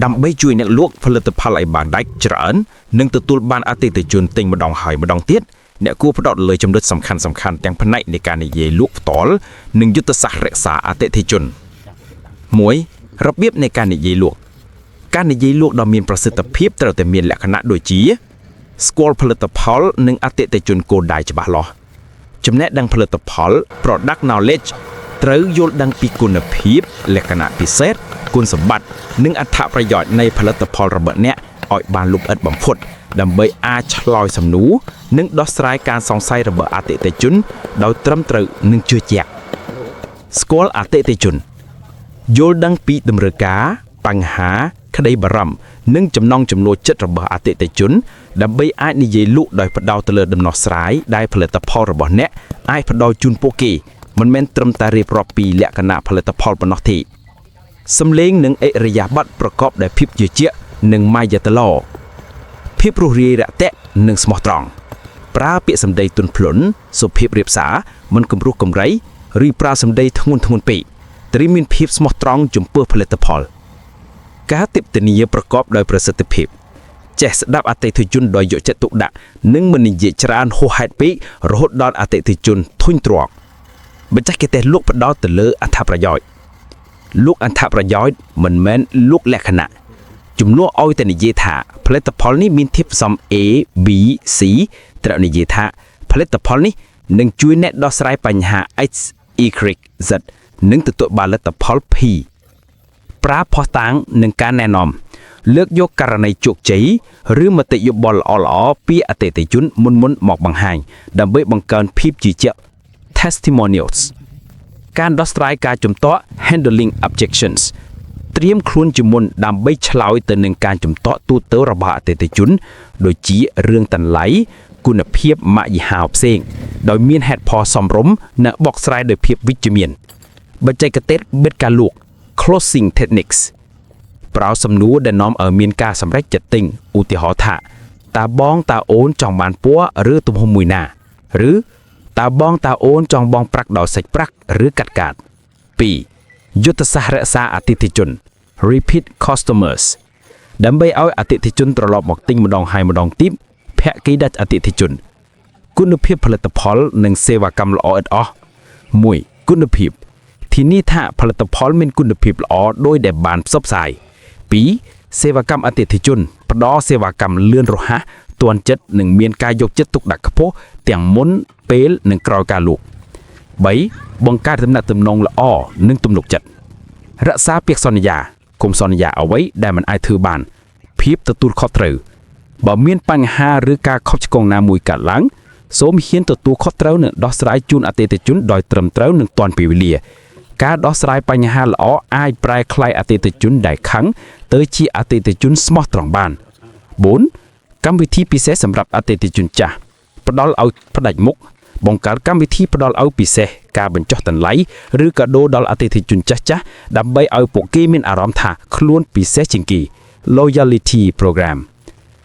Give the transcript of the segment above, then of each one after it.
ដើម្បីជួយអ្នកលក់ផលិតផលឲ្យបានដាច់ច្រើននិងទទួលបានអតិថិជនទិញម្ដងហើយម្ដងទៀតអ្នកគួរផ្ដោតលើចំណុចសំខាន់ៗទាំងផ្នែកនៃការនិយាយលក់ផ្ទាល់និងយុទ្ធសាស្ត្ររក្សាអតិថិជន 1. របៀបនៃការនិយាយលក់ការនិយាយលក់ដ៏មានប្រសិទ្ធភាពត្រូវតែមានលក្ខណៈដូចជាស្គាល់ផលិតផលនិងអតិថិជនគោលដៅច្បាស់លាស់ចំណេះដឹងផលិតផល Product Knowledge ត្រូវយល់ដឹងពីគុណភាពលក្ខណៈពិសេសគុណសម្បត្តិនិងអត្ថប្រយោជន៍នៃផលិតផលរបស់អ្នកឲ្យបានលម្អិតបំផុតដើម្បីអាចឆ្លើយសំណួរនិងដោះស្រាយការសង្ស័យរបស់អតិថិជនដោយត្រឹមត្រូវនិងជឿជាក់ស្គាល់អតិថិជនយល់ដឹងពីតម្រូវការបញ្ហាក្តីបារម្ភនិងចំណង់ចំណូលចិត្តរបស់អតិថិជនដើម្បីអាចនិយាយលក់ដោយផ្ដោតទៅលើដំណោះស្រាយដែលផលិតផលរបស់អ្នកអាចផ្ដល់ជូនពួកគេមិនមែនត្រឹមតែរៀបរាប់ពីលក្ខណៈផលិតផលប៉ុណ្ណោះទេសំឡេងនិងឥរិយាបថប្រកបដោយភាពជឿជាក់និងម៉ាយតឡោភាពរួសរាយរាក់ទាក់និងស្មោះត្រង់ប្រើពាក្យសម្ដីទន់ភ្លន់សុភាពរាបសារមិនគំរោះគំរៃឬប្រើសម្ដីធ្ងន់ធ្ងរពេកត្រូវមានភាពស្មោះត្រង់ចំពោះផលិតផលការទិដ្ឋានាប្រកបដោយប្រសិទ្ធភាពចេះស្ដាប់អតិថិជនដោយយកចិត្តទុកដាក់និងមិននិយាយច្រើនហួសហេតុពេករហូតដល់អតិថិជនធុញទ្រាន់បញ្ចេះគេទេលក់ផ្ដោតទៅលើអត្ថប្រយោជន៍លក់អត្ថប្រយោជន៍មិនមែនលក់លក្ខណៈជំនួសឲ្យតែនិយាយថាផលិតផលនេះមានធាតុផ្សំ A B C ត្រូវនិយាយថាផលិតផលនេះនឹងជួយអ្នកដោះស្រាយបញ្ហា X Y Z និងទទួលបានលទ្ធផល P ប្រើភស្តុតាងនិងការណែនាំលើកយកករណីជោគជ័យឬមតិយោបល់ល្អៗពីអតិថិជនមុនមកបង្ហាញដើម្បីបង្កើនភាពជឿជាក់ testimonials ការដោះស្រាយការជំទាស់ handling objections ត្រៀមខ្លួនជាមុនដើម្បីឆ្លើយទៅនឹងការជំទាស់ទូទៅរបស់អតិថិជនដូចជារឿងតម្លៃគុណភាពម៉ាកយីហោផ្សេងដោយមានហេតុផលសមរម្យនិងបកស្រាយដោយភាពវិជ្ជមានបច្ចេកទេសបិទការលក់ closing techniques ប្រើសំណួរដែលនាំឲ្យមានការសម្រេចចិត្តទិញឧទាហរណ៍ថាតើបងតើអូនចង់បានពណ៌ឬទំហំមួយណាឬតើបងតើអូនចង់បងប្រាក់ដោយសាច់ប្រាក់ឬកាត់កាត 2. យុទ្ធសាស្ត្ររក្សាអតិថិជន repeat customers ដើម្បីឲ្យអតិថិជនត្រឡប់មកទិញម្ដងហើយម្ដងទៀតភាគីដាច់អតិថិជនគុណភាពផលិតផលនិងសេវាកម្មល្អឥតអស់ 1. គុណភាពធានាថាផលិតផលមានគុណភាពល្អដោយដែលបានផ្សព្វផ្សាយ 2. សេវាកម្មអតិថិជនផ្ដល់សេវាកម្មលឿនរហ័សទាន់ចិត្តនិងមានការយកចិត្តទុកដាក់ខ្ពស់ទាំងមុនពេលនិងក្រោយការលក់ 3. បង្កើតទំនាក់ទំនងល្អនិងទំនុកចិត្តរក្សាពាក្យសន្យាកុំសន្យាអ្វីដែលមិនអាចធ្វើបានភាពទទួលខុសត្រូវបើមានបញ្ហាឬការខុសឆ្គងណាមួយកើតឡើងសូមហ៊ានទទួលខុសត្រូវនិងដោះស្រាយជូនអតិថិជនដោយត្រឹមត្រូវនិងទាន់ពេលវេលាការដោះស្រាយបញ្ហាល្អអាចប្រែក្លាយអតិថិជនដែលខឹងទៅជាអតិថិជនស្មោះត្រង់បាន 4. កម្មវិធីពិសេសសម្រាប់អតិថិជនចាស់ផ្ដល់ឲ្យផ្ដាច់មុខបង្កើតកម្មវិធីផ្ដល់ឲ្យពិសេសការបញ្ចុះតម្លៃឬកាដូដល់អតិថិជនចាស់ៗដើម្បីឲ្យពួកគេមានអារម្មណ៍ថាខ្លួនពិសេសជាងគេ Loyalty Program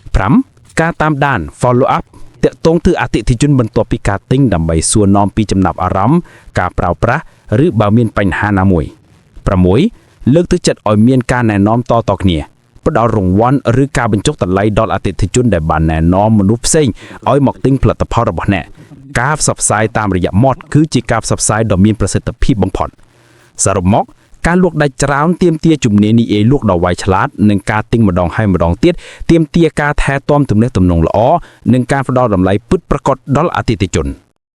5. ការតាមដាន Follow up តាក់ទងទៅអតិថិជនបន្ទាប់ពីការទិញដើម្បីសួរនាំពីចំណាប់អារម្មណ៍ការប្រើប្រាស់ឬបើមានបញ្ហាណាមួយ 6. លើកទឹកចិត្តឲ្យមានការណែនាំតៗគ្នាផ្ដល់រង្វាន់ឬការបញ្ចុះតម្លៃដល់អតិថិជនដែលបានណែនាំមនុស្សផ្សេងឲ្យមកទិញផលិតផលរបស់អ្នកការផ្សព្វផ្សាយតាមរយៈមាត់គឺជាការផ្សព្វផ្សាយដ៏មានប្រសិទ្ធភាពបំផុតសរុបមកការលក់ដាច់ច្រើនទាមទារជំនាញនិយាយលក់ដ៏វៃឆ្លាតនិងការទិញម្ដងហើយម្ដងទៀតទាមទារការថែទាំទំនាក់ទំនងល្អនិងការផ្ដល់តម្លៃពិតប្រាកដដល់អតិថិជន